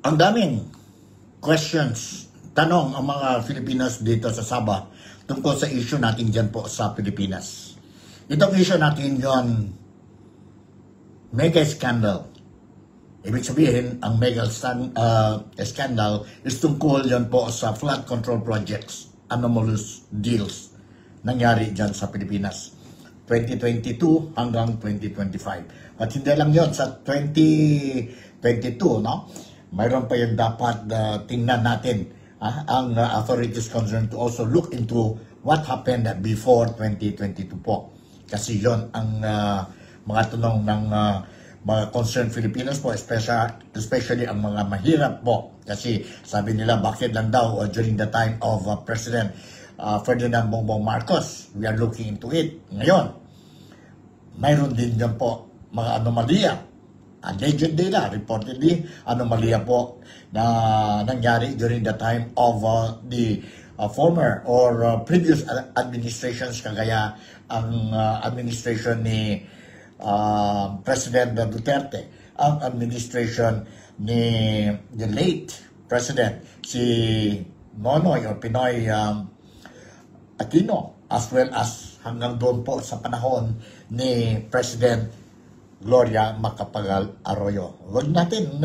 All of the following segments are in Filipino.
Ang daming questions, tanong ang mga Filipinos dito sa Sabah tungkol sa issue natin dyan po sa Pilipinas. Itong issue natin yon mega scandal. Ibig sabihin, ang mega scandal is tungkol yan po sa flood control projects, anomalous deals nangyari dyan sa Pilipinas. 2022 hanggang 2025. At hindi lang yon sa 2022, no? Mayroon pa yung dapat tingnan natin ang authorities concerned to also look into what happened before 2022 po. Kasi yon ang mga tanong ng mga concerned Filipinos po, especially ang mga mahirap po. Kasi sabi nila, bakit lang daw during the time of President Ferdinand Bongbong Marcos, we are looking into it. Ngayon, mayroon din dyan po mga anomalya. Alleged nila, reportedly, anomalya po na nangyari during the time of the former or previous administrations, kagaya ang administration ni President Duterte, ang administration ni the late President, si Nonoy or Pinoy Aquino, as well as hanggang doon po sa panahon ni President Gloria Macapagal Arroyo. Huwag natin,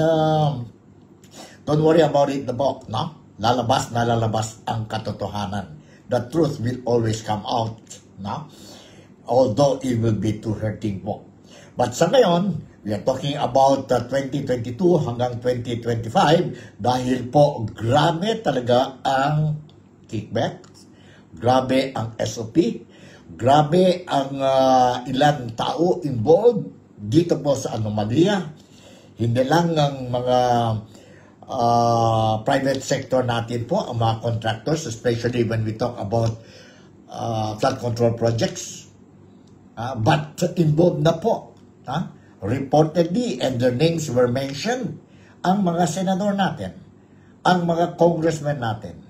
don't worry about it, the book, no? Lalabas na lalabas ang katotohanan. The truth will always come out, no? Although it will be too hurting po. But sa ngayon, we are talking about 2022 hanggang 2025 dahil po grabe talaga ang kickback, grabe ang SOP, grabe ang ilang tao involved dito po sa anomalya. Hindi lang ang mga private sector natin po, ang mga contractors, especially when we talk about flood control projects. But involved na po, reportedly, and their names were mentioned, ang mga senador natin, ang mga congressmen natin,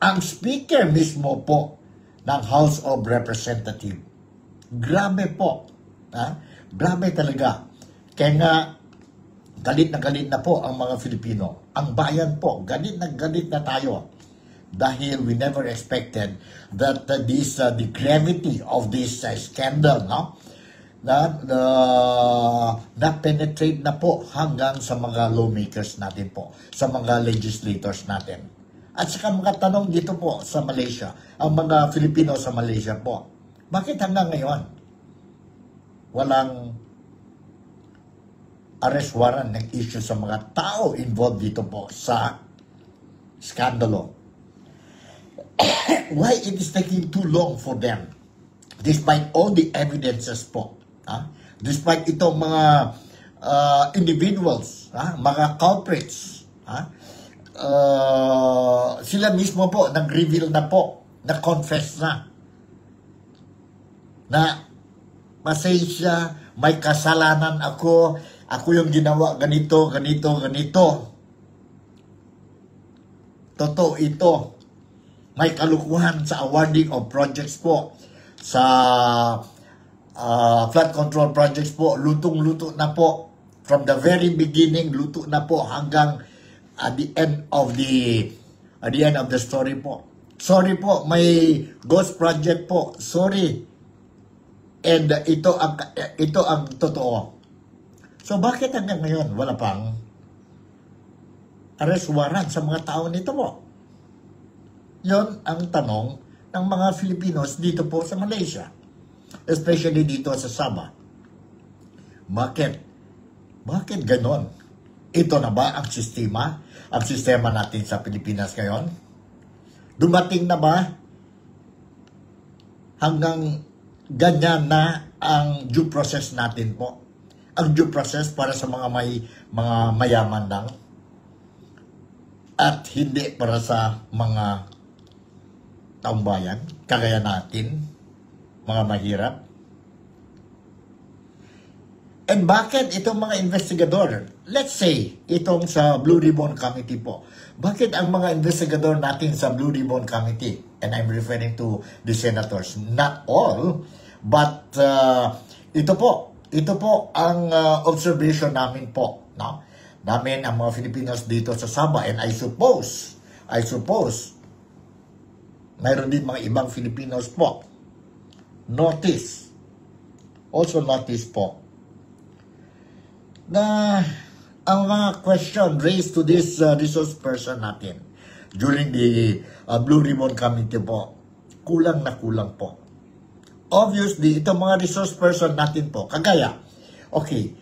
ang speaker mismo po ng House of Representatives. Grabe po. Grabe talaga. Kaya nga, galit na po ang mga Filipino. Ang bayan po, galit na tayo. Dahil we never expected that the gravity of this scandal, no? Na penetrate na po hanggang sa mga lawmakers natin po, sa mga legislators natin. At saka mga tanong dito po sa Malaysia, ang mga Filipino sa Malaysia po, bakit hanggang ngayon walang arrest warrant ng issue sa mga tao involved dito po sa skandalo? Why it is taking too long for them despite all the evidences po, despite itong mga individuals, mga culprits, sila mismo po nag-reveal na po, na-confess na pasensya, may kasalanan ako yung ginawa ganito. Totoo ito. May kalukuhan sa awarding of projects po, sa flood control projects po, lutong-luto na po. From the very beginning, luto na po hanggang at the end of the story po. Sorry po, may ghost project po. Sorry. And ito ang totoo. So bakit hanggang ngayon wala pang arrest warrant sa mga tao nito po? Yon ang tanong ng mga Filipinos dito po sa Malaysia. Especially dito sa Sabah. Bakit ganon? Ito na ba ang sistema? Ang sistema natin sa Pilipinas ngayon? Dumating na ba hanggang ganyan na ang due process natin po? Ang due process para sa mga mayaman lang at hindi para sa mga taong bayan, kagaya natin, mga mahirap. And bakit itong mga investigador, let's say, itong sa Blue Ribbon Committee po, bakit ang mga investigador natin sa Blue Ribbon Committee, and I'm referring to the senators, not all, but ito po ang observation namin po, no? namin ang mga Filipinos dito sa Sabah. And I suppose, mayroon din mga ibang Filipinos po. Also notice po, na ang mga question raised to this resource person natin during the Blue Ribbon Committee po, kulang na kulang po. Obviously, itong mga resource person natin po, kagaya, okay,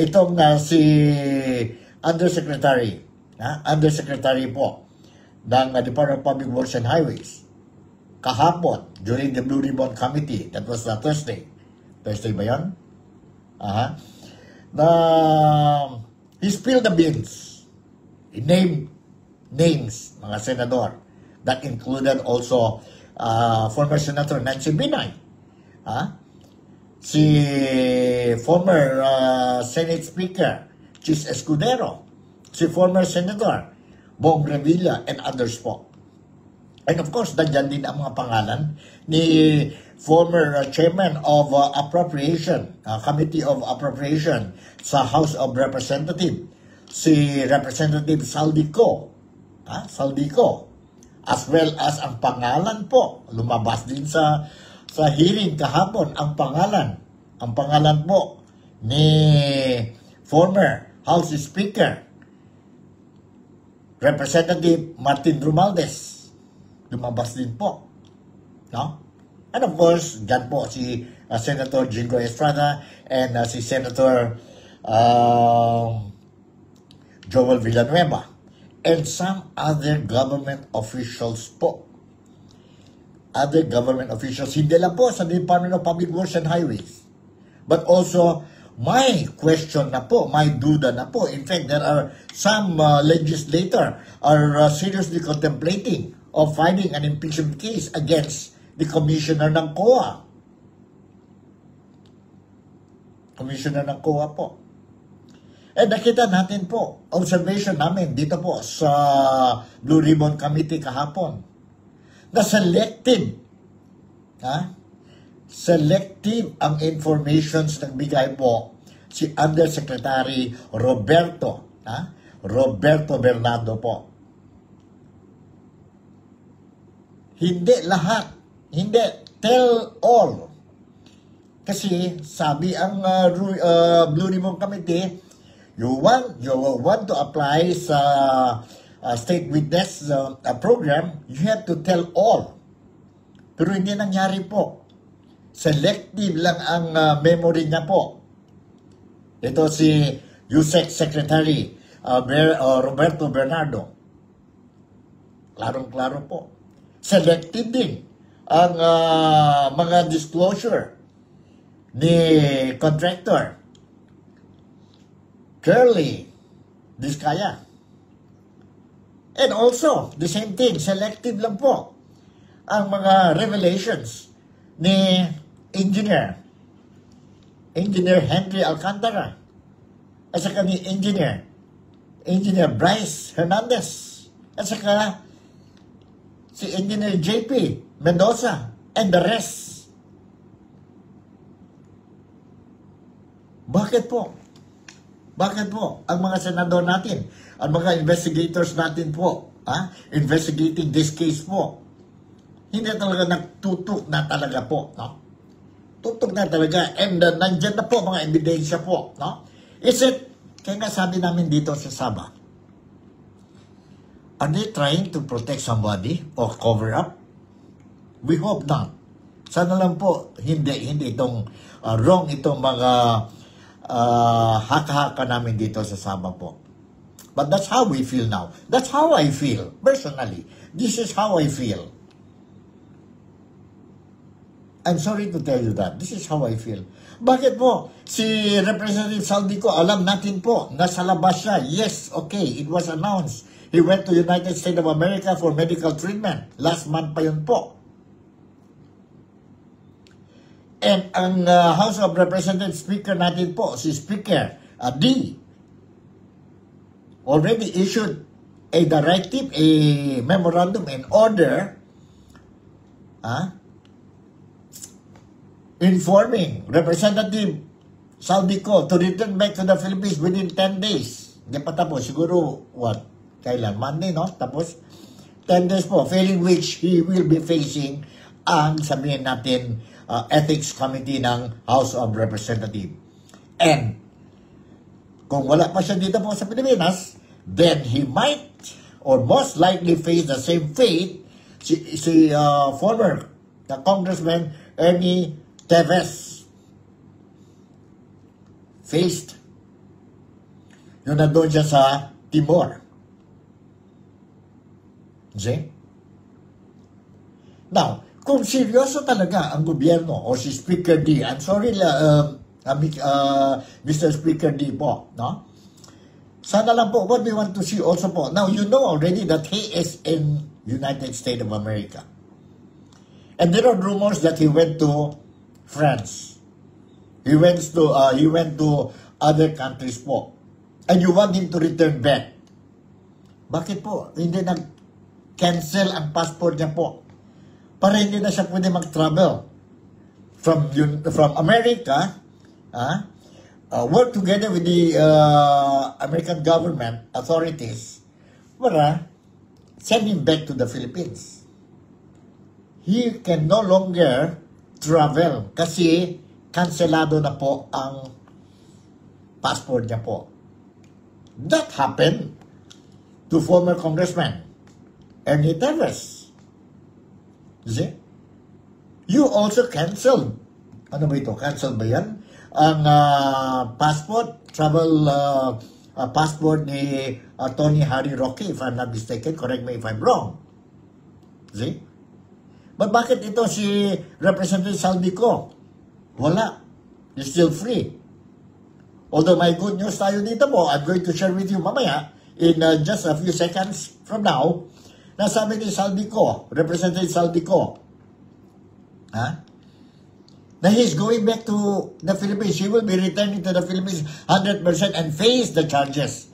itong si Undersecretary po ng Department of Public Works and Highways, kahapon, during the Blue Ribbon Committee, that was Thursday ba yun? He spilled the beans. He named names, mga senador, that included also former Senator Nancy Binay, si former Senate Speaker Chis Escudero, si former Senator Bong Revilla, and others po. And of course, nandiyan din ang mga pangalan ni former Chairman of Appropriation, Committee of Appropriation sa House of Representatives, si Representative Saldico, as well as ang pangalan po, lumabas din sa hearing kahapon, ang pangalan po ni former House Speaker, Representative Martin Romualdez, lumabas din po. No? And of course, dyan po si Senator Jingo Estrada and si Senator Joel Villanueva and some other government officials po. Other government officials, hindi lang po sa Department of Public Works and Highways, but also may question na po, may duda na po. In fact, there are some legislator are seriously contemplating of filing an impeachment case against the commissioner ng COA. Commissioner ng COA po. And nakita natin po, observation namin dito po sa Blue Ribbon Committee kahapon, na selective ang informations ng bigay po si Undersecretary Roberto Bernardo po. Hindi lahat, hindi tell all. Kasi sabi ang Blue Ribbon Committee, you want to apply sa state witness program, you have to tell all. Pero hindi nangyari po. Selective lang ang memory niya po. Ito si USEC Secretary Roberto Bernardo. Klarong-klaro po. Selective din ang mga disclosure ni contractor Curly Vizcaya. And also, the same thing, selective lang po ang mga revelations ni Engineer Henry Alcantara at saka ni Engineer Bryce Hernandez at saka si Engineer JP Mendoza and the rest. Bakit po? Ang mga senador natin, ang mga investigators natin po, investigating this case po, hindi talaga nagtutok na talaga po, no? Tutok na talaga, and nandyan na po mga ebidensya po, no? Is it, kaya nga sabi namin dito sa Sabah, are they trying to protect somebody or cover up? We hope not. Sana lang po, hindi itong wrong itong mga haka-haka namin dito sa Sabah po. But that's how we feel now. That's how I feel, personally. This is how I feel. I'm sorry to tell you that. This is how I feel. Bakit po? Si Representative Saldico, alam natin po, nasa labas siya. Yes, okay, it was announced. He went to United States of America for medical treatment. Last month pa yun po. And ang House of Representatives Speaker natin po, si Speaker D, already issued a directive, a memorandum, an order, informing Representative Saldico to return back to the Philippines within 10 days. Hindi pa tapos. Siguro, what? Kailan? Monday, no? Tapos, 10 days po. Failing which, he will be facing ang, sabihin natin, Ethics Committee ng House of Representatives. And, kung wala pa siya dito po sa Pilipinas, then he might or most likely face the same fate si former Congressman Ernie Teves faced. Yung nandun siya sa Timor. See? Now, kung seryoso talaga ang gobyerno o si Speaker D, I'm sorry, Mr. Speaker D po, no? Sana lang po, what we want to see also po. Now, you know already that he is in United States of America. And there are rumors that he went to France. He went to other countries po. And you want him to return back. Bakit po? Hindi nag-cancel ang passport niya po. Para hindi na siya pwede mag-travel from America, work together with the American government authorities para send him back to the Philippines. He can no longer travel kasi kanselado na po ang passport niya po. That happened to former Congressman Ernie Teves. See? You also canceled. Ano ba ito? Cancel ba yan? Ang travel passport ni Tony Harry Roque, if I'm not mistaken. Correct me if I'm wrong. See? But bakit ito si Representative Saldico? Wala. He's still free. Although may good news tayo dito po, I'm going to share with you mamaya in just a few seconds from now, nasabi ni Saldico, Representative Saldico, na he's going back to the Philippines. He will be returning to the Philippines 100% and face the charges.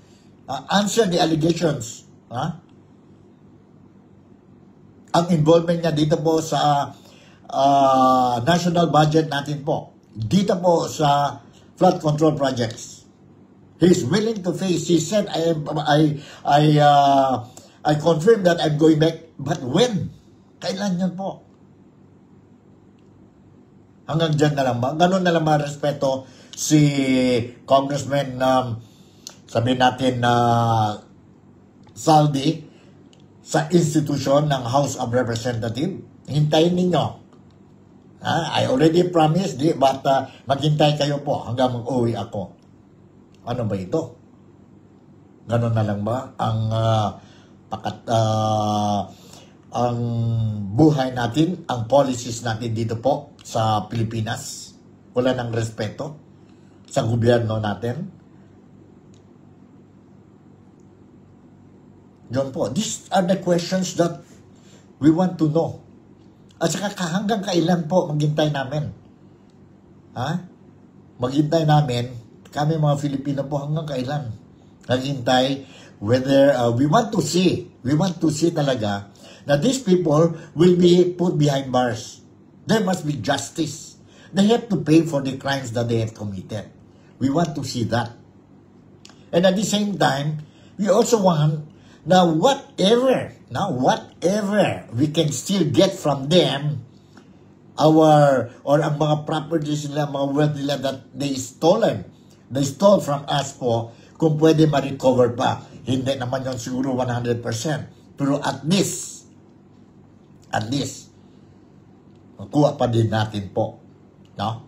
Answer the allegations. Ang involvement niya dito po sa national budget natin po. Dito po sa flood control projects. He's willing to face. He said, I confirm that I'm going back. But when? Kailan yan po? Hanggang dyan na lang ba? Ganun na lang ba respeto si Congressman, sabihin natin Saldi, sa institusyon ng House of Representatives? Hintayin ninyo. I already promised, but maghintay kayo po hanggang mag-uwi ako. Ano ba ito? Ganun na lang ba ang buhay natin, ang policies natin dito po sa Pilipinas? Wala nang respeto sa gobyerno natin. Yun po. These are the questions that we want to know. At saka hanggang kailan po maghintay namin? Maghintay namin, kami mga Filipino po, hanggang kailan? Maghintay whether we want to see talaga na these people will be put behind bars. There must be justice. They have to pay for the crimes that they have committed. We want to see that. And at the same time, we also want na whatever we can still get from them, ang mga properties nila, mga wealth nila that they stole from us po, kung pwede ma-recover pa. Hindi naman yun siguro 100%. Pero at least, makuha pa din natin po. No?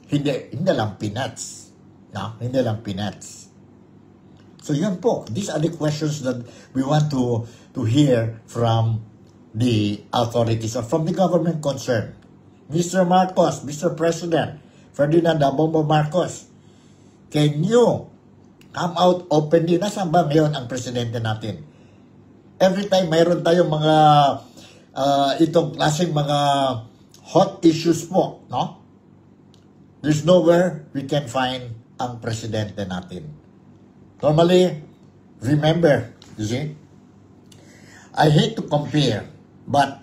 Hindi lang peanuts. No? Hindi lang peanuts. So yun po. These are the questions that we want to hear from the authorities or from the government concerned. Mr. Marcos, Mr. President, Ferdinand Bongbong Marcos, can you come out openly? Nasaan ba ngayon ang presidente natin? Every time mayroon tayong mga itong klaseng mga hot issues po, no? There's nowhere we can find ang presidente natin. Normally, remember, you see, I hate to compare, but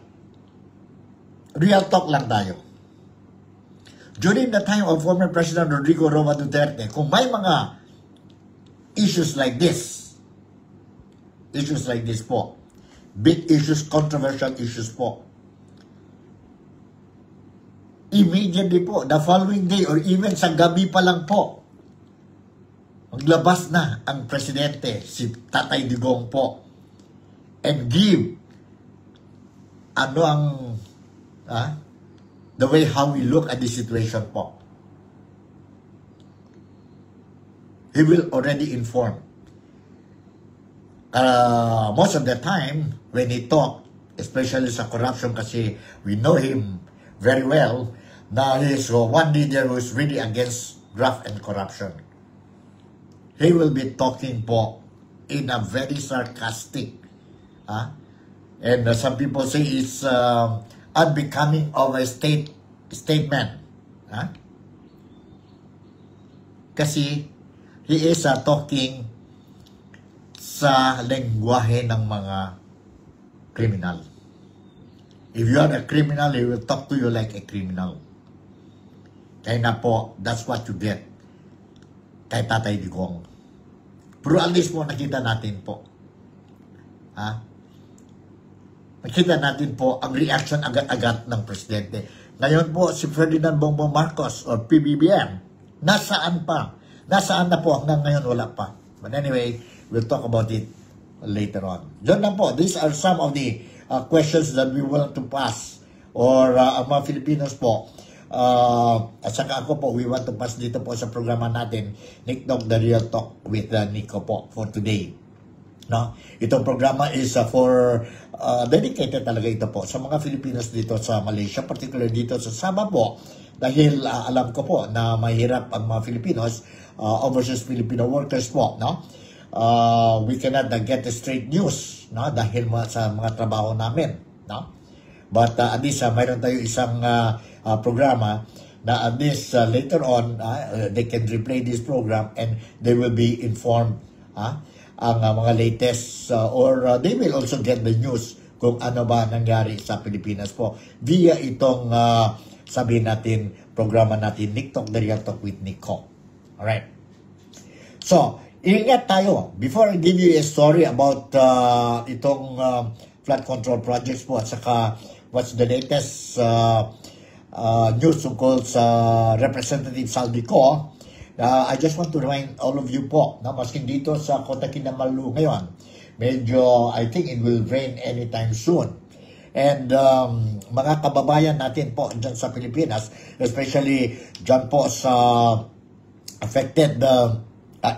real talk lang tayo. During the time of former President Rodrigo Roa Duterte, kung may mga issues like this, po, big issues, controversial issues po, immediately po, the following day or even sa gabi pa lang po, maglabas na ang presidente, si Tatay Digong po, and give the way how we look at the situation po. He will already inform. Most of the time, when he talk, especially sa corruption, kasi we know him very well, na he's one leader who is really against graft and corruption. He will be talking po in a very sarcastic, and some people say it's unbecoming of a statement. Kasi he is talking sa lengguwahe ng mga criminal. If you are a criminal, he will talk to you like a criminal. Kaya na po, that's what you get kay Tatay Digong. Pero at least po nakita natin po. Nakita natin po ang reaction agad-agad ng presidente. Ngayon po si Ferdinand Bongbong Marcos or PBBM, nasaan pa? Nasaan na po? Hanggang ngayon wala pa. But anyway, we'll talk about it later on. Diyan lang po. These are some of the questions that we want to pass or ang mga Filipinos po. At saka ako po, we want to pass dito po sa programa natin, Nick Talk, The Real Talk with Nico po for today. No? Itong programa is for dedicated talaga ito po sa mga Filipinos dito sa Malaysia, particularly dito sa Sabah po, dahil alam ko po na mahirap ang mga Filipinos, overseas Filipino workers po, no? We cannot get the straight news, no? Dahil sa mga trabaho namin, no? But at least mayroon tayo isang programa na at least later on they can replay this program and they will be informed ang mga latest or they will also get the news kung ano ba nangyari sa Pilipinas po via itong sabihin natin programa natin Nick Talk, The Real Talk with Nico. Alright. So, ingat tayo. Before I give you a story about itong flood control projects po at saka what's the latest news tungkol sa Representative Saldico, I just want to remind all of you po na maski dito sa Kota Kinabalu ngayon, medyo I think it will rain anytime soon. And mga kababayan natin po dyan sa Pilipinas, especially dyan po sa affected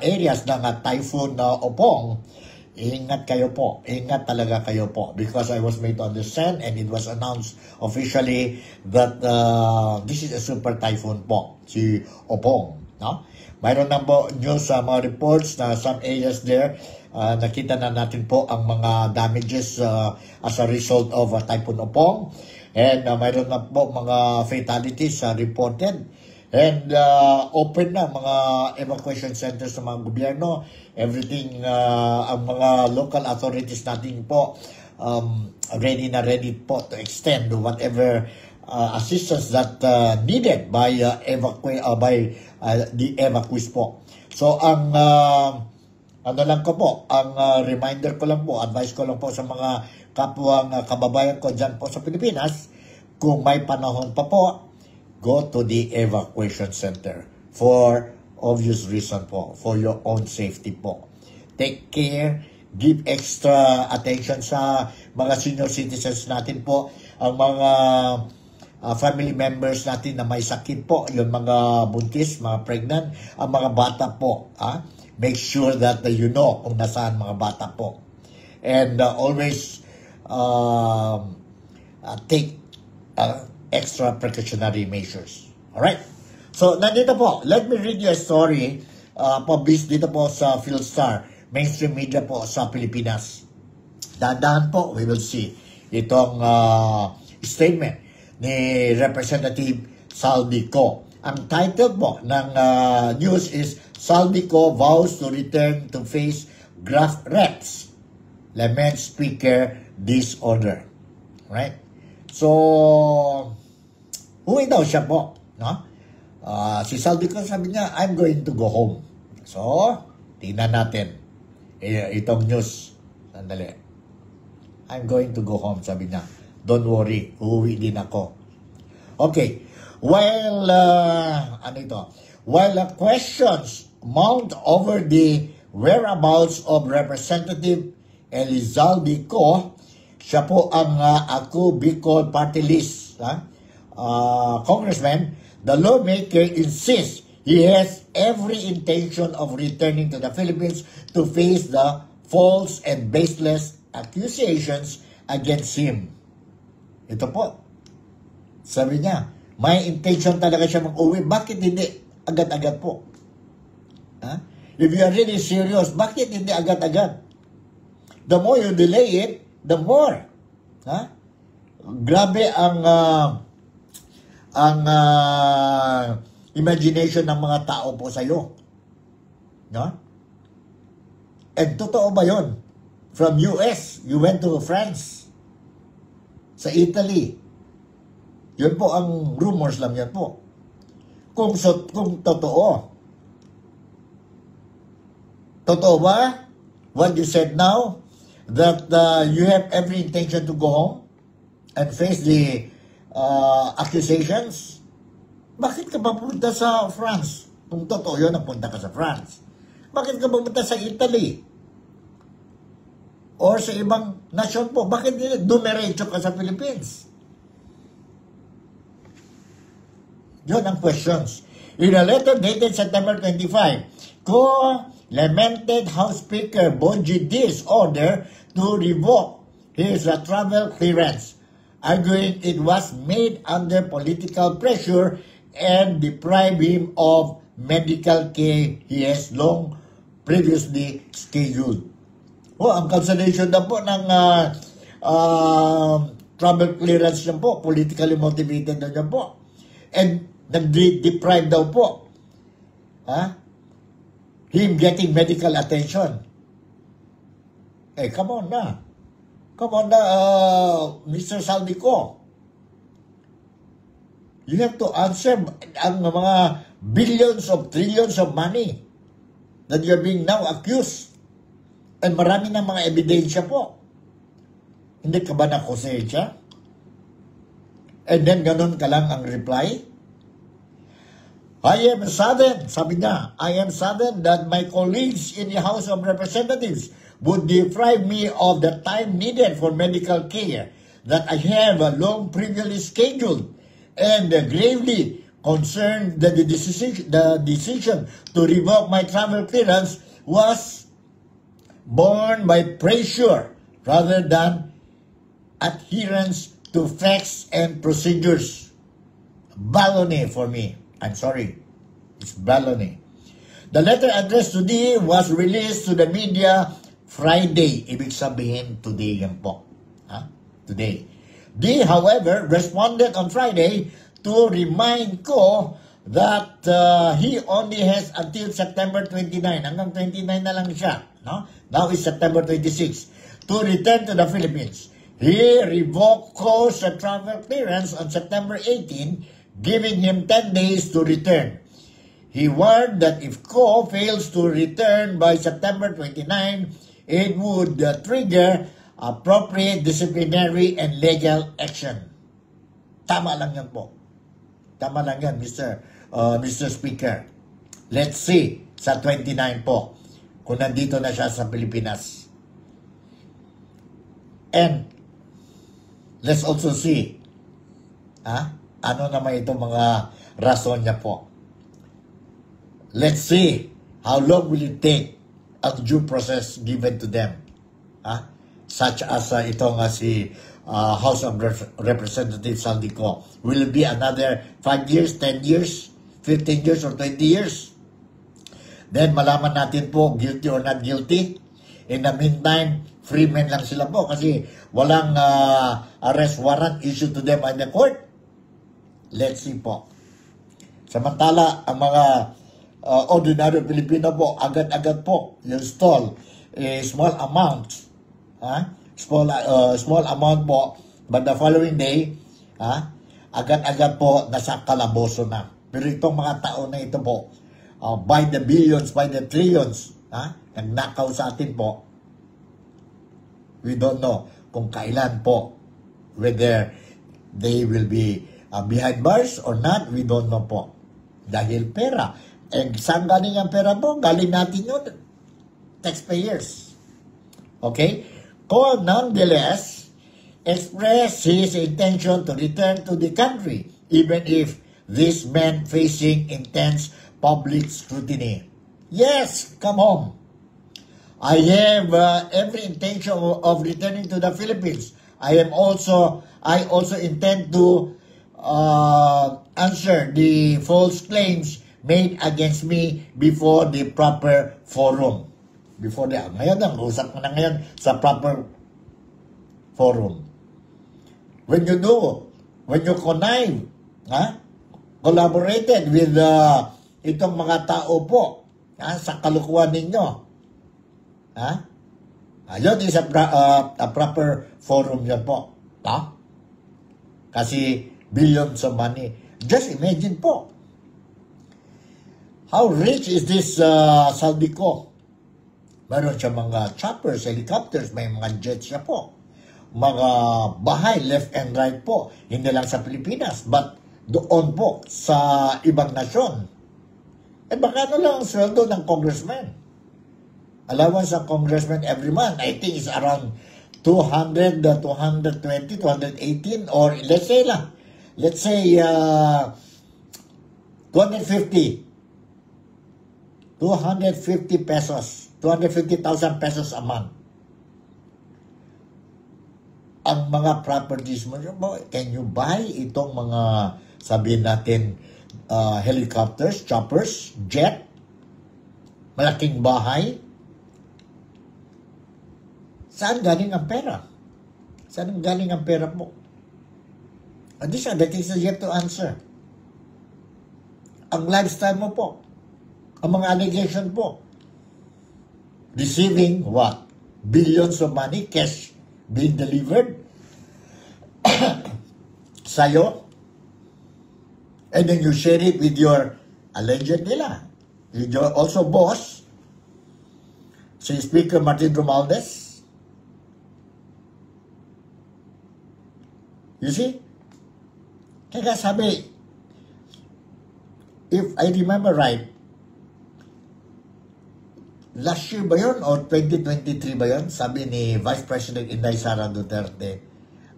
areas ng Typhoon Opong, ingat kayo po. Ingat talaga kayo po. Because I was made to understand and it was announced officially that this is a super typhoon po, si Opong. No? Mayroon na po news sa mga reports na some areas there, nakita na natin po ang mga damages as a result of Typhoon Opong. And mayroon na po mga fatalities reported. And open na mga evacuation centers sa mga gobyerno. Everything, ang mga local authorities natin po ready po to extend whatever assistance that needed by the evacuees po. So ang ano lang ko po, ang reminder ko lang po, advice ko lang po sa mga kapwang kababayan ko dyan po sa Pilipinas, kung may panahon pa po, go to the evacuation center for obvious reason po, for your own safety po. Take care, give extra attention sa mga senior citizens natin po, ang mga family members natin na may sakit po, yung mga buntis, mga pregnant, ang mga bata po. Make sure that you know kung nasaan mga bata po. And always take extra precautionary measures. Alright? So, nandito po, let me read you a story published dito po sa Philstar, mainstream media po sa Pilipinas. Dahan-dahan po, we will see itong statement ni Representative Saldico. Ang title po ng news is Saldico vows to return to face graft wrecks. Lament Speaker disorder. Right? So, uwi daw siya po. No? Si Saldico sabi niya, I'm going to go home. So, tingnan natin. Itong news. Sandali. I'm going to go home, sabi niya. Don't worry, uuwi din ako. Okay. While, ano ito? While questions mount over the whereabouts of Representative Elizalde Co, siya po ang Ako Bicol Party List congressman, the lawmaker insists he has every intention of returning to the Philippines to face the false and baseless accusations against him. Ito po, sabi niya, may intention talaga siya mag-uwi. Bakit hindi agad-agad po? If you are really serious, bakit hindi agad-agad? The more you delay it, the more. Grabe ang imagination ng mga tao po sa iyo. No? And totoo ba yun? From US, you went to France. Sa Italy. Yun po ang rumors lang yan po. Kung totoo. Totoo ba? What you said now? That you have every intention to go home and face the accusations? Bakit ka ba pumunta sa France? Kung totoo yun, napunta ka sa France. Bakit ka pumunta sa Italy? Or sa ibang nasyon po? Bakit dumiretso ka sa Philippines? Yun ang questions. In a letter dated September 25, lamented House Speaker Bonji D's order to revoke his travel clearance, arguing it was made under political pressure and deprived him of medical care he has long previously scheduled. Ang cancellation na po ng travel clearance niya po, politically motivated na niya po. And nag-deprive daw po. Him getting medical attention. Come on na. Come on na, Mr. Saldico. You have to answer ang mga billions of trillions of money that you're being now accused. And marami ng mga ebidensya po. Hindi ka ba nakonsensya? And then ganun ka lang ang reply? I am saddened, sabi niya, I am saddened that my colleagues in the House of Representatives would deprive me of the time needed for medical care that I have long previously scheduled, and gravely concerned that the decision to revoke my travel clearance was born by pressure rather than adherence to facts and procedures. Baloney for me. I'm sorry. It's baloney. The letter addressed to D was released to the media Friday. Ibig sabihin, today yan po. Today. D, however, responded on Friday to remind Ko that he only has until September 29. Hanggang 29 na lang siya. No? Now is September 26. To return to the Philippines. He revoked Ko's travel clearance on September 18, giving him 10 days to return. He warned that if Ko fails to return by September 29, it would trigger appropriate disciplinary and legal action. Tama lang yan po. Tama lang yan, Mr. Speaker. Let's see sa 29 po kung nandito na siya sa Pilipinas. And let's also see ano naman itong mga rason niya po. Let's see how long will it take ang due process given to them. Such as itong si House of Representatives Saldico. Will it be another 5 years, 10 years, 15 years, or 20 years? Then malaman natin po guilty or not guilty. In the meantime, free men lang sila po kasi walang arrest warrant issued to them by the court. Let's see po. Samantala, ang mga ordinary Pilipino po, agad-agad po, yung stall, small amount. Small amount po, but the following day, agad-agad po, nasa kalaboso na. Pero itong mga tao na ito po, by the billions, by the trillions, nagnakaw sa atin po, we don't know kung kailan po, whether they will be behind bars or not, we don't know po. Dahil pera. Saan galing ang pera po? Galing natin yun. Taxpayers. Okay? Cole nonetheless expressed his intention to return to the country, even if this meant facing intense public scrutiny. Yes, come home. I have every intention of returning to the Philippines. I also intend to answer the false claims made against me before the proper forum. Ngayon lang, usap ko na ngayon sa proper forum. When you connive, collaborated with itong mga tao po sa kalukuhan ninyo, yun is a proper forum yan po. Kasi billions of money. Just imagine po. How rich is this Saldico? Meron siya mga choppers, helicopters, may mga jets siya po. Mga bahay, left and right po. Hindi lang sa Pilipinas, but doon po sa ibang nasyon. Baka lang ang sweldo ng congressman. Allowance ng congressman every month, I think is around 200, 220, 218, or let's say 250 pesos, 250,000 pesos a month. Ang mga properties mo, can you buy itong mga, sabihin natin, helicopters, choppers, jet, malaking bahay? Saan galing ang pera? Saan galing ang pera mo? And these are the things that you have to answer. Ang lifestyle mo po, ang mga allegation po, receiving what? Billions of money, cash being delivered sa'yo, and then you share it with your alleged nila, with your also boss, si Speaker Martin Romualdez. You see? Kaya sabi, if I remember right, last year ba yun o 2023 ba yun? Sabi ni Vice President Inday Sara Duterte,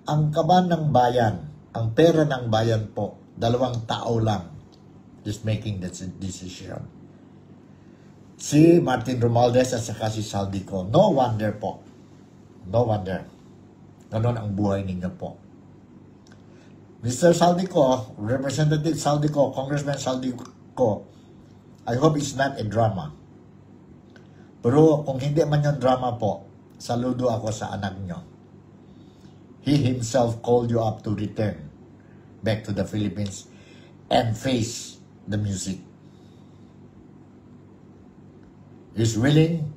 ang kaban ng bayan, ang pera ng bayan po, 2 tao lang is making that decision. Si Martin Romualdez at saka si Saldico. No wonder po. No wonder. Ganon ang buhay ninyo po. Mr. Saldico, Representative Saldico, Congressman Saldico, I hope it's not a drama. Pero kung hindi man yung drama po, saludo ako sa anak nyo. He himself called you up to return back to the Philippines and face the music. He's willing,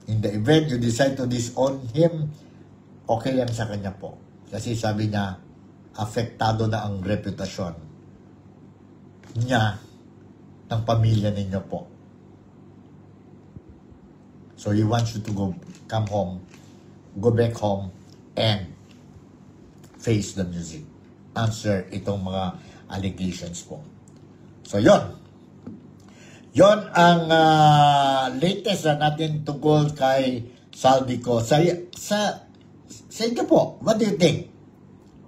in the event you decide to disown him, okay yan sa kanya po. Kasi sabi niya, apektado na ang reputasyon niya ng pamilya ninyo po. So he wants you to come home, go back home, and face the music. Answer itong mga allegations po. So yon. Yon ang latest na natin tungkol kay Saldico. Sa inyo po, what do you think?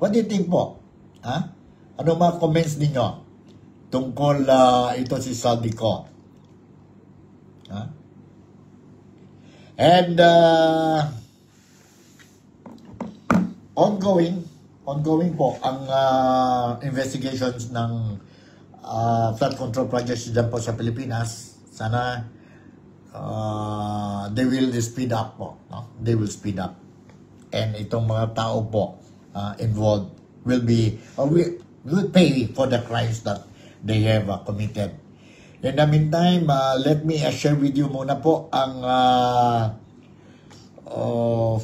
What do you think po? Ano mga comments ninyo tungkol ito si Saldico? And ongoing po ang investigations ng flood control projects dyan po sa Pilipinas. Sana they will speed up po. No? They will speed up. And itong mga tao po involved will pay for the crimes that they have committed. In the meantime, let me share with you muna po ang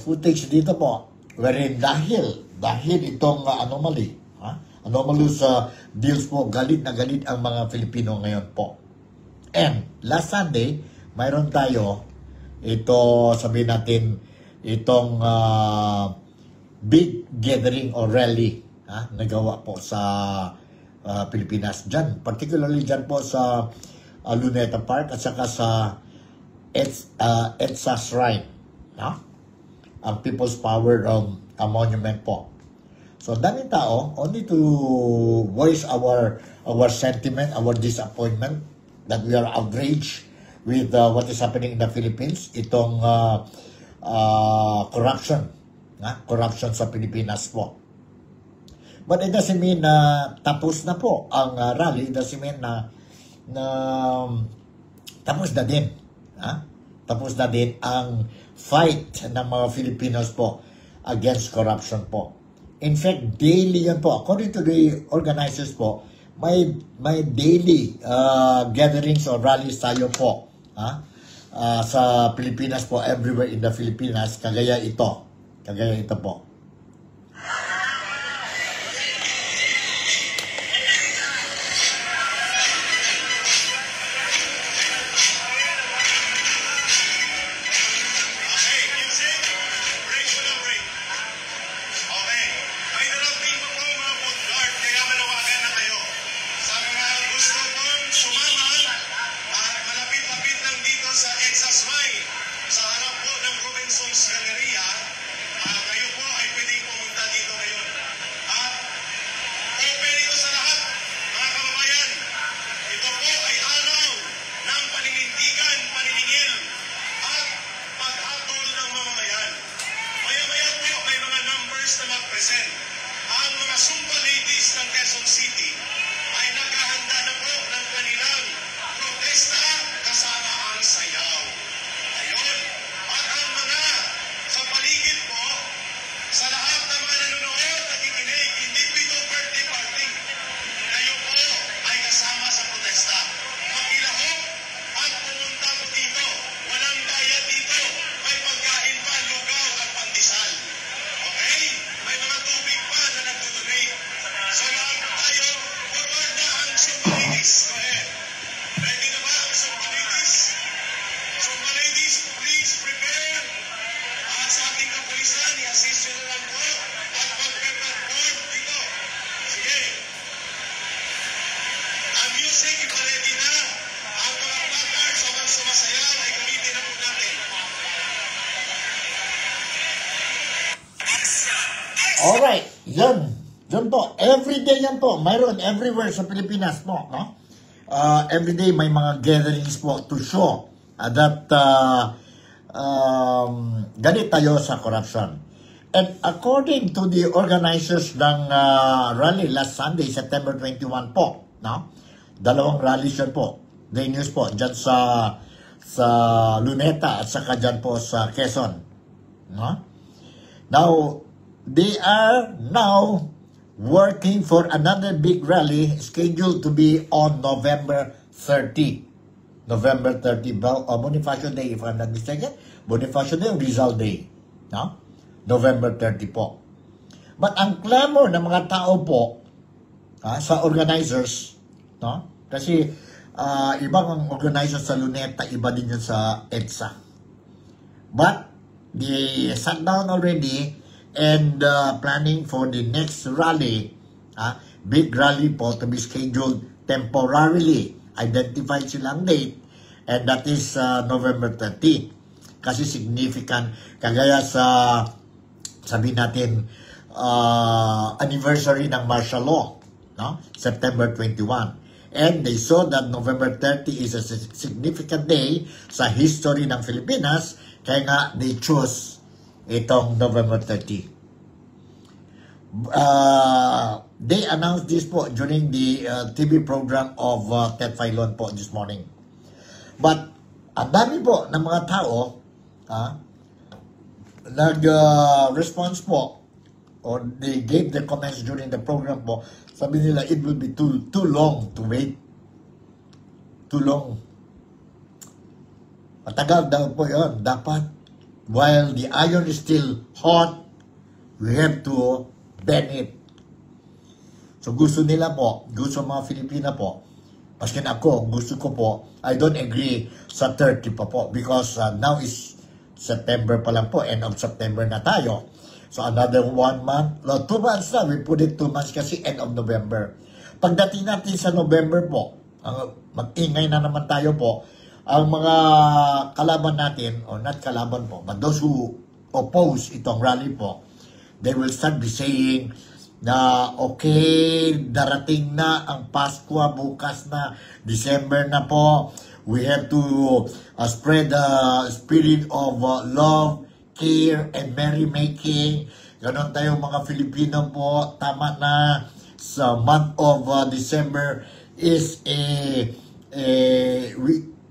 footage dito po wherein dahil itong anomalous deals po, galit na galit ang mga Filipino ngayon po. And last Sunday, mayroon tayo ito, sabihin natin, itong big gathering or rally nagawa po sa Pilipinas dyan, particularly dyan po sa Luneta Park at saka sa EDSA Shrine, ang People's Power Monument po. So daming tao, only to voice our sentiment, our disappointment, that we are outraged with what is happening in the Philippines, itong corruption sa Pilipinas po. But it doesn't mean na tapos na po ang rally. It doesn't mean na tapos na din. Tapos na din ang fight ng mga Filipinos po against corruption po. In fact, daily yan po. According to the organizers po, may daily gatherings or rallies tayo po sa Pilipinas po, everywhere in the Philippines, kagaya ito po. Ang mga Zumba ladies ng Quezon City ay naghahanda na po ng kanilang protesta kasama ang sayaw. Ayun. At ang mga sa paligid po, sa lahat ng mga nanonood at nakikinig, hindi po ito birthday party. Kayo po ay kasama sa protesta. Makilahok at pumunta po dito. Walang bayad dito. May pagkain pa, lugaw at pandesal. Okay? May mga tubig pa na nagtutulay. So lahat tayo, forward na ang Zumba ladies. Go ahead. Ready na ba ang Zumba ladies? Zumba ladies, please prepare. At sa ating kapulisan, i-assist nyo na lang po. At mag-perform dito. Sige. Ang music, ipa-ready na. Ang mga placards o mga sumasayaw ay gamitin na po natin. Alright, yun po. Everyday yan po. Mayroon everywhere sa Pilipinas po. No? Everyday may mga gatherings po to show that ganit tayo sa corruption. And according to the organizers ng rally last Sunday, September 21 po, no? Dalawang rallies yun po. Day news po, dyan sa Luneta at saka dyan po sa Quezon. No? Now, they are now working for another big rally scheduled to be on November 30. November 30, Bonifacio Day, if I'm not mistaken. Bonifacio Day o Rizal Day. No? November 30 po. But ang clamor ng mga tao po sa organizers, no? Kasi ibang organizers sa Luneta, iba din yun sa EDSA. But they sat down already and planning for the next rally, big rally po to be scheduled temporarily. Identified silang date, and that is November 30. Kasi significant, kagaya sa, sabihin natin, anniversary ng martial law, no? September 21. And they saw that November 30 is a significant day sa history ng Pilipinas, kaya nga they chose itong November 30. They announced this po during the TV program of Ted Filon po this morning. But ang dami po ng mga tao nag-response po, or they gave their comments during the program po. Sabi nila, it will be too long to wait. Too long. Matagal daw po yun. Dapat, while the iron is still hot, we have to bend it. So gusto nila po, gusto mga Filipina po, Maskin ako, gusto ko po, I don't agree sa 30 pa po because now is September pa lang po, end of September na tayo. So another 1 month, 2 months na, we put it 2 months kasi end of November. Pagdating natin sa November po, mag-ingay na naman tayo po, ang mga kalaban natin, or not kalaban po, but those who oppose itong rally po, they will start be saying, na okay, darating na ang Pasko, bukas na, December na po. We have to spread the spirit of love, care, and merrymaking. Ganon tayo mga Filipino po. Tama na sa month of December is it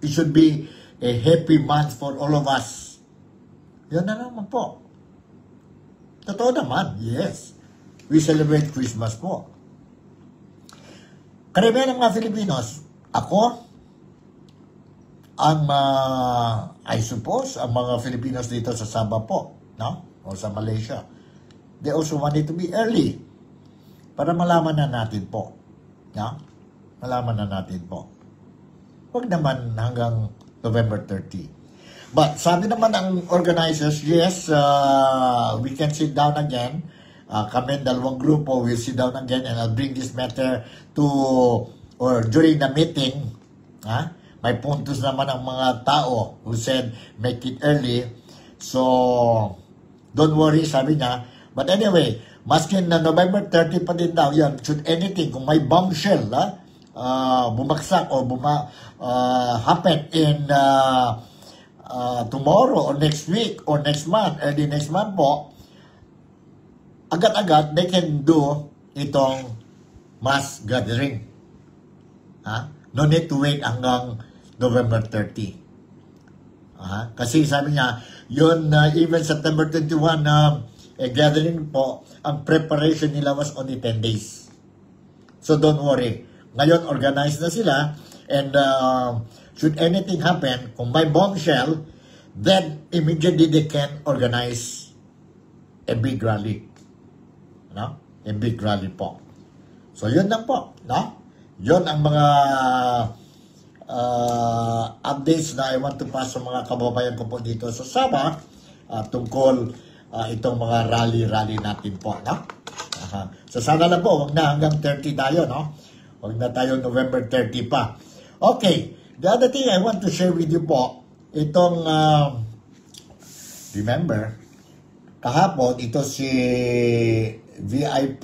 should be a happy month for all of us. Yan na naman po. Totoo naman, yes. We celebrate Christmas po. Karamihan ng mga Filipinos, ako, I suppose, ang mga Filipinos dito sa Sabah po, no? O sa Malaysia, they also want it to be early para malaman na natin po. No? Malaman na natin po. Huwag naman hanggang November 30. But sabi naman ng organizers, yes, we can sit down again. Kami dalawang grupo will sit down again and I'll bring this matter to, or during the meeting, may puntos naman ang mga tao who said make it early. So, don't worry, sabi niya. But anyway, maskin na November 30 pa din daw yan, should anything, kung may bombshell, bumagsak o happen in tomorrow or next week or next month, early next month po, agad-agad, they can do itong mass gathering. No need to wait hanggang November 30. Kasi sabi niya, yun, even September 21, gathering po, ang preparation nila was only 10 days. So don't worry. Ngayon, organized na sila, and should anything happen, kung may bombshell, then immediately they can organize a big rally. No? A big rally po. So, yun lang po. No? Yun ang mga updates na I want to pass sa mga kababayan ko po dito sa Sabah tungkol itong mga rally natin po. No? So, sana lang po, wag na hanggang 30 tayo. No? Wag na tayo November 30 pa. Okay. The other thing I want to share with you po, itong, remember, kahapon, ito si VIP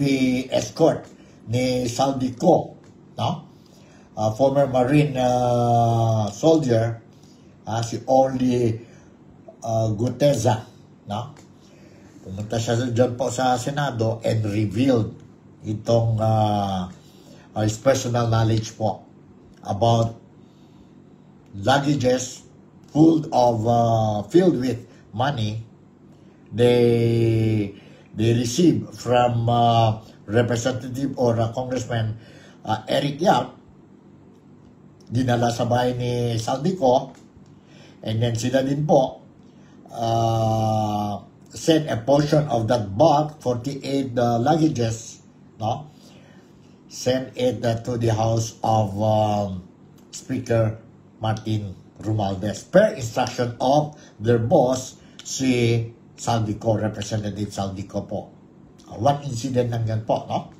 escort ni Saldico, no? Former Marine soldier, si Orly Guteza, no? Pumunta siya dyan po sa Senado and revealed itong his personal knowledge po about luggages filled with money they receive from Representative or Congressman Eric Yap, dinala sa bahay ni Saldico, and then sila din po sent a portion of that bulk, 48 luggages, no? Sent it to the house of Speaker Martin Romualdez per instruction of their boss, si Saldico, Representative Saldico po. One incident lang yan po, no?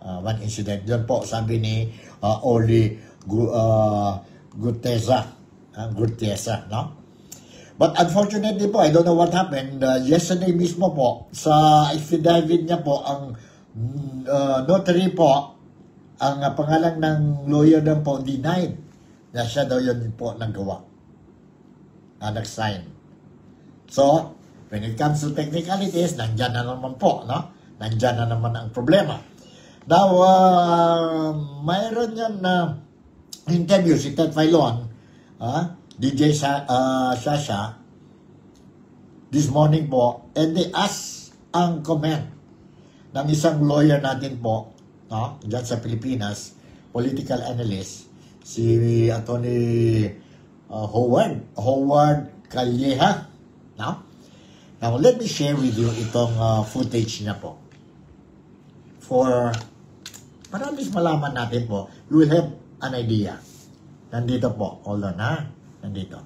One incident. Yan po, sabi ni Orly Guteza, no? But unfortunately po, I don't know what happened. Yesterday mismo po, sa affidavit niya po, ang notary po, ang pangalan ng lawyer na po, denied na siya daw yun po naggawa. Nag-sign. So, when it comes to technicalities, nandyan na naman po, no? Nandyan na naman ang problema. Now, mayroon yan na interview si Ted Filon, DJ Sasha, this morning po, and they ask ang comment ng isang lawyer natin po, no? Dyan sa Pilipinas, political analyst, si Attorney Howard Calleja, no? Now, let me share with you itong footage niya po. Para at least malaman natin po, you will have an idea. Nandito po. Hold on, ha? Nandito.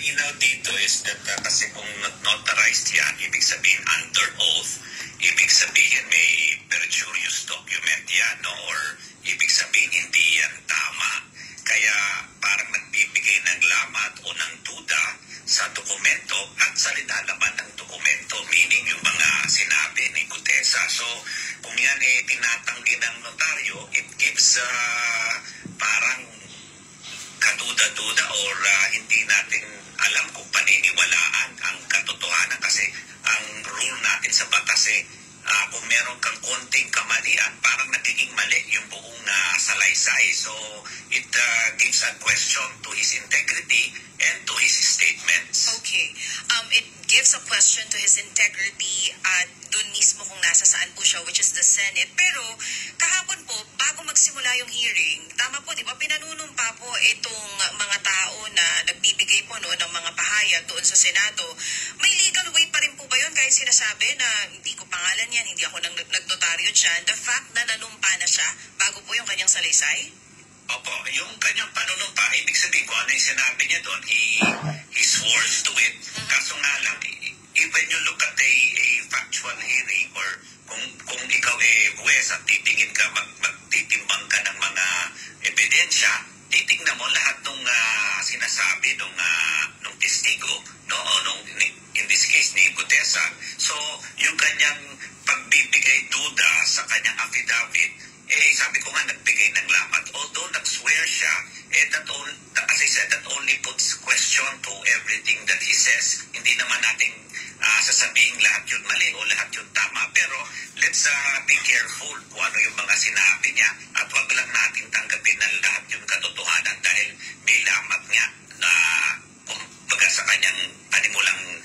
Linaw dito is that kasi kung notarized yan, ibig sabihin under oath, ibig sabihin may perjurious document yan, no? Or ibig sabihin hindi yan tama. Kaya parang nagbibigay ng lamat o ng duda sa dokumento at sa linalaman ng dokumento, meaning yung mga sinabi ni Gutesa. So, kung yan tinatanggi ng notaryo, it gives parang kaduda-duda or hindi natin alam kung paniniwalaan ang katotohanan kasi ang rule natin sa batas kung meron kang konting kamalian, parang nagiging mali yung buong salaysay. So, it gives a question to his integrity and to his statements. Okay. It gives a question to his integrity at dun mismo kung nasa saan po siya, which is the Senate. Pero kahapon po, bago magsimula yung hearing, tama po, di ba, pinanunumpa po itong mga tao na nagbibigay po no, ng mga pahayag doon sa Senado. May legal way pa rin po ba yun kahit sinasabi na hindi ko pangalan yan, hindi ako nagnotaryo dyan, the fact na nanumpa na siya bago po yung kanyang salaysay? Opo, yung kanyang panunumpa, ibig sabihin ko ano yung sinabi niya doon, he swore to it. Kaso nga lang, when you look at a factual hearing or kung ikaw buwes at titingin ka, magtitimbang ka ng mga ebidensya, titingnan mo lahat ng sinasabi nung testigo, no? In this case ni Gutesa. So, yung kanyang pagbibigay duda sa kanyang affidavit, sabi ko nga nagbigay ng lamat. Although nag-swear siya, as I said, that only puts question to everything that he says. Hindi naman natin sasabihin lahat yun mali o lahat yun tama. Pero let's be careful kung ano yung mga sinabi niya at wag lang natin tanggapin na lahat yung katotohanan dahil may lamat nga na kumbaga sa kanyang panimulang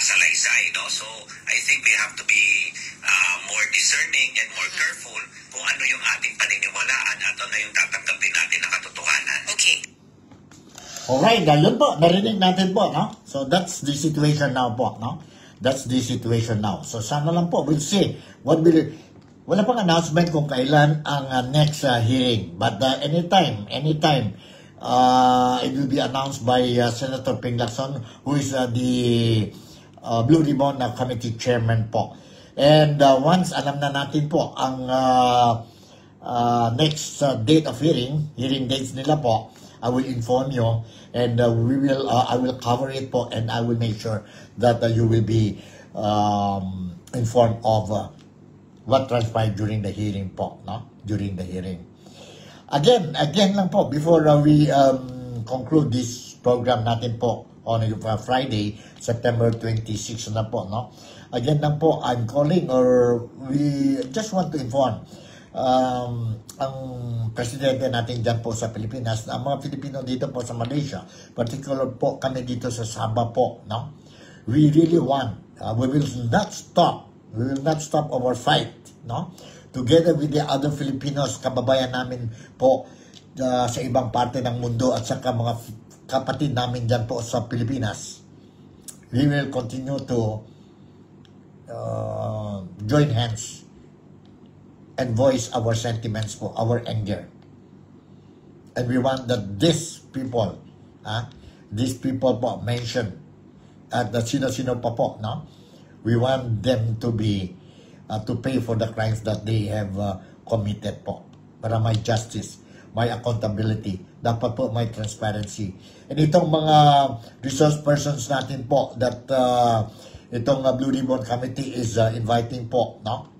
salaysay. No? So I think we have to be more discerning and more careful kung ano yung ating paniniwalaan at ano yung tatanggapin natin na katotohanan. Okay. Alright, yun po, narinig natin po, no? So that's the situation now po, no? That's the situation now. So sana lang po, we'll see. Wala pang announcement kung kailan ang next hearing. But anytime, it will be announced by Senator Ping Lacson, who is the Blue Ribbon Committee Chairman po. And once alam na natin po ang next date of hearing dates nila po, I will inform you and I will cover it po and I will make sure that you will be informed of what transpired during the hearing po, no? During the hearing. Again lang po, before we conclude this program natin po on Friday, September 26 na po, no? Again lang po, I'm calling or we just want to inform ang presidente natin dyan po sa Pilipinas, na ang mga Pilipino dito po sa Malaysia, particular po kami dito sa Sabah po, no? We really want, we will not stop our fight, no? Together with the other Filipinos, kababayan namin po sa ibang parte ng mundo at saka mga kapatid namin dyan po sa Pilipinas. We will continue to join hands and voice our sentiments po, our anger. And we want that these people po mentioned at sino-sino pa po, no? We want them to be to pay for the crimes that they have committed po. Para may justice, may accountability, dapat po may transparency. And itong mga resource persons natin po that itong Blue Ribbon Committee is inviting po, no?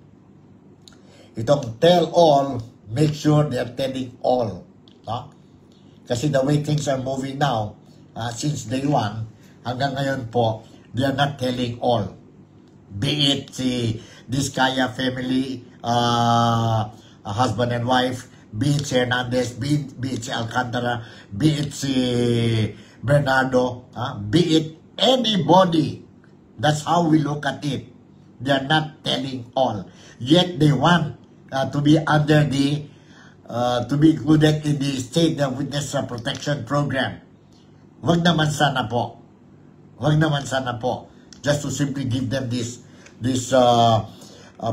Itong tell all, make sure they are telling all, no? Kasi the way things are moving now, since day one, hanggang ngayon po, they are not telling all. Be it si Diskaya family, husband and wife, be it si Hernandez, be it si Alcantara, be it si Bernardo, be it anybody. That's how we look at it. They are not telling all. Yet they want to be under the, to be included in the State Witness Protection Program. Wag naman sana po. Wag naman sana po. Just to simply give them this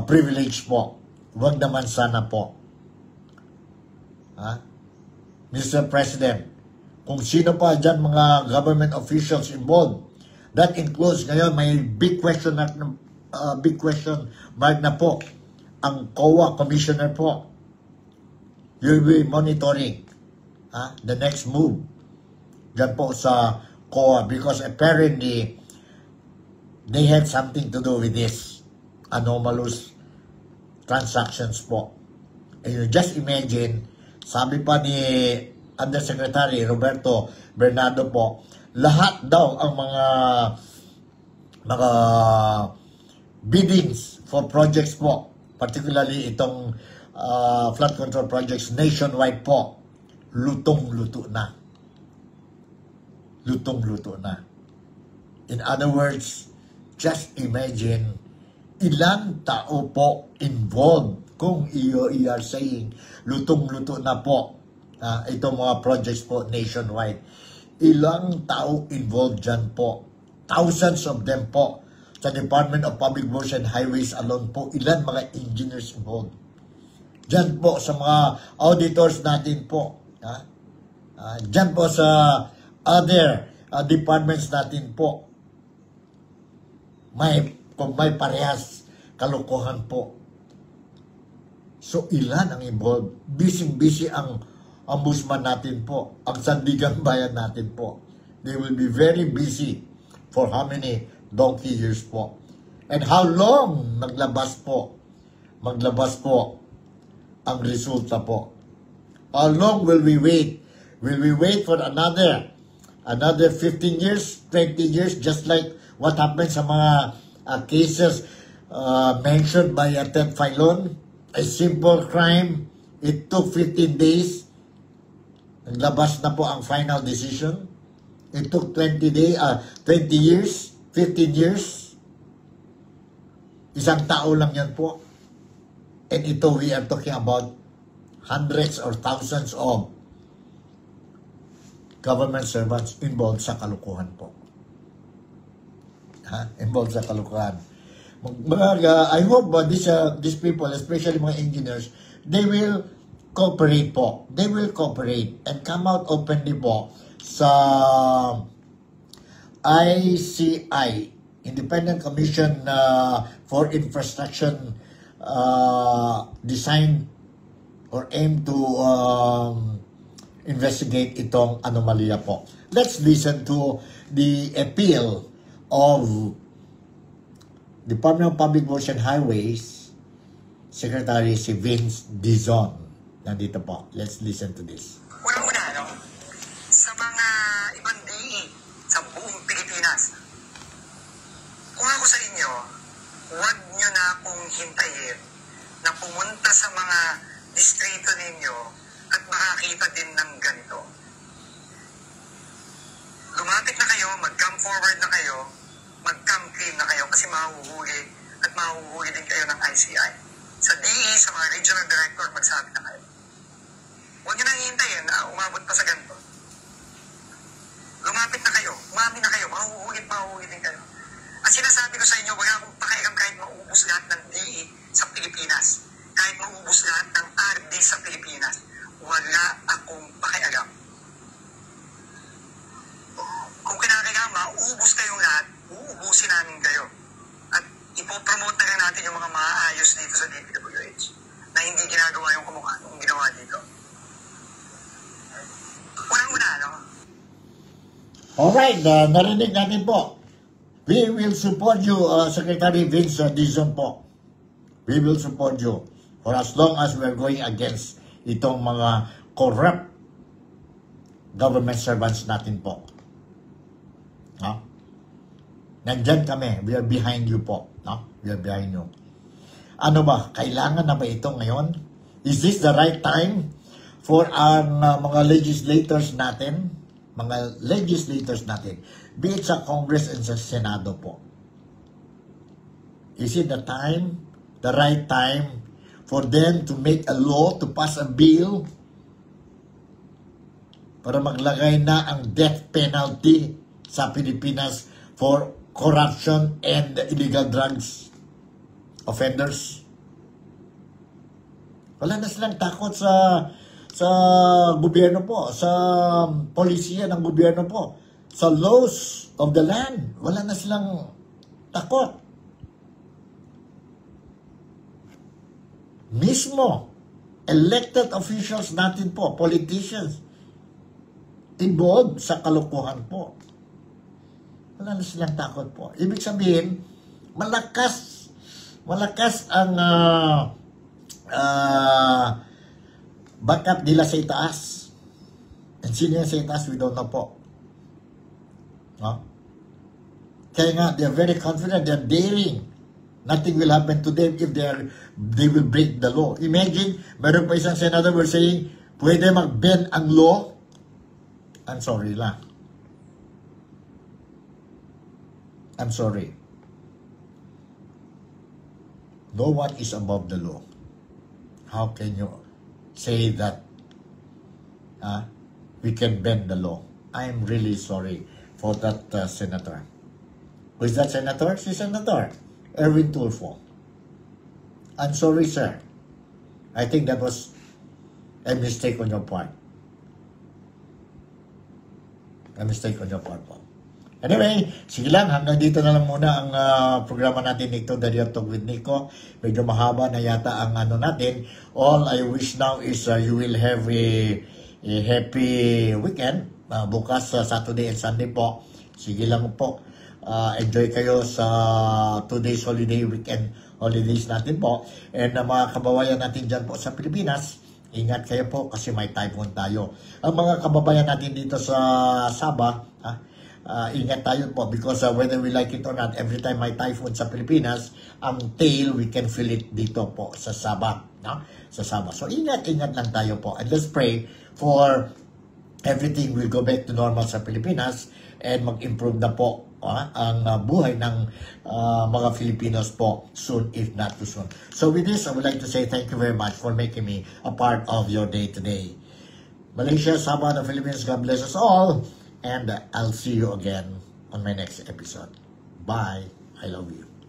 privilege po. Huwag naman sana po. Mr. President, kung sino pa dyan mga government officials involved, that includes ngayon may big question mark na po ang COA commissioner po. You'll be monitoring the next move dyan po sa COA because apparently they had something to do with this anomalous transactions po. And you just imagine, sabi pa ni Undersecretary Roberto Bernardo po, lahat daw ang mga biddings for projects po, particularly itong flood control projects nationwide po, lutong-luto na. Lutong-luto na. In other words, just imagine ilang tao po involved kung you are saying lutong-luto na po itong mga projects po nationwide. Ilang tao involved dyan po? Thousands of them po. Sa Department of Public Works and Highways alone po, ilan mga engineers involved? Dyan po sa mga auditors natin po. Dyan po sa other departments natin po. Kung may parehas kalokohan po. So ilan ang involved? Busy ang ombudsman natin po. Ang Sandigan Bayan natin po. They will be very busy for how many donkey years po. And how long maglabas po ang resulta po. How long will we wait? Will we wait for another 15 years, 20 years, just like what happened sa mga cases mentioned by Ted Filon? A simple crime, it took 15 days. Naglabas na po ang final decision. It took 20 years, 15 years. Isang tao lang yan po. And ito, we are talking about hundreds or thousands of government servants involved sa kalukuhan po. Involved sa kalukuhan. I hope these people, especially mga engineers, they will cooperate po. They will cooperate and come out openly po sa ICI, Independent Commission for Infrastructure Design or aim to investigate itong anomalya po. Let's listen to the appeal of Department of Public Works and Highways Secretary si Vince Dizon. Nandito po. Let's listen to this. Unang-una, sa mga ibang DE sa buong Pilipinas, kung ako sa inyo, huwag nyo na akong hintayin na pumunta sa mga distrito ninyo at makakita din ng ganito. Lumapit na kayo, mag-come forward na kayo, mag-come clean na kayo kasi mahuhuli at mahuhuli din kayo ng ICI. Sa DE, sa mga regional director, magsabi na kayo. Huwag nyo nang hihintayin na umabot pa sa ganito. Lumapit na kayo, umami na kayo, mahuhuli din kayo. At sinasabi ko sa inyo, wala akong pakialam kahit maubos lahat ng DE sa Pilipinas. Kahit maubos lahat ng RD sa Pilipinas. Wala akong pakialam. Kung kinakailangan maubos kayong lahat, uubusin namin kayo. At ipopromote na lang natin yung mga maayos dito sa DPWH na hindi ginagawa yung kumukha nung ginawa dito. Unang-una, no? Alright, narinig natin po. We will support you, Secretary Vince Dizon po. We will support you for as long as we are going against itong mga corrupt government servants natin po. Nandyan kami. We are behind you po. We are behind you. Ano ba? Kailangan na ba ito ngayon? Is this the right time for our mga legislators natin? Mga legislators natin. Be it sa Congress and sa Senado po. Is it the time, the right time for them to make a law, to pass a bill para maglagay na ang death penalty sa Pilipinas for corruption and illegal drugs offenders? Wala na silang takot sa gobyerno po, sa polisiya ng gobyerno po, sa laws of the land. Wala na silang takot. Mismo, elected officials natin po, politicians, involved sa kalokohan po. Wala na silang takot po. Ibig sabihin, malakas ang backup nila sa itaas. And sino yan sa itaas, we don't know po. No? Kaya nga, they're very confident, they're daring. Nothing will happen to them if they will break the law. Imagine, meron pa isang senator were saying, pwede mag-bend ang law. I'm sorry lang. I'm sorry. No one is above the law. How can you say that we can bend the law? I'm really sorry for that senator. Who is that senator? Si Senator Erwin Tulfo. I'm sorry, sir. I think that was a mistake on your part. A mistake on your part po. Anyway, sige lang, hanggang dito na lang muna ang programa natin dito, Daddy Talk with Nico. Medyo mahaba na yata ang ano natin. All I wish now is you will have a happy weekend. Bukas Saturday and Sunday po. Sige lang po. Enjoy kayo sa 2 days holiday weekend holidays natin po. And mga kababayan natin dyan po sa Pilipinas, ingat kayo po kasi may typhoon tayo. Ang mga kababayan natin dito sa Sabah, ingat tayo po because whether we like it or not, every time may typhoon sa Pilipinas, ang tail, we can feel it dito po sa Sabah. No? Sa Sabah. So ingat lang tayo po. And let's pray for everything will go back to normal sa Pilipinas and mag-improve na po ang buhay ng mga Filipinos po soon, if not too soon. So with this, I would like to say thank you very much for making me a part of your day today. Malaysia, Sabah, the Philippines, God bless us all. And I'll see you again on my next episode. Bye. I love you.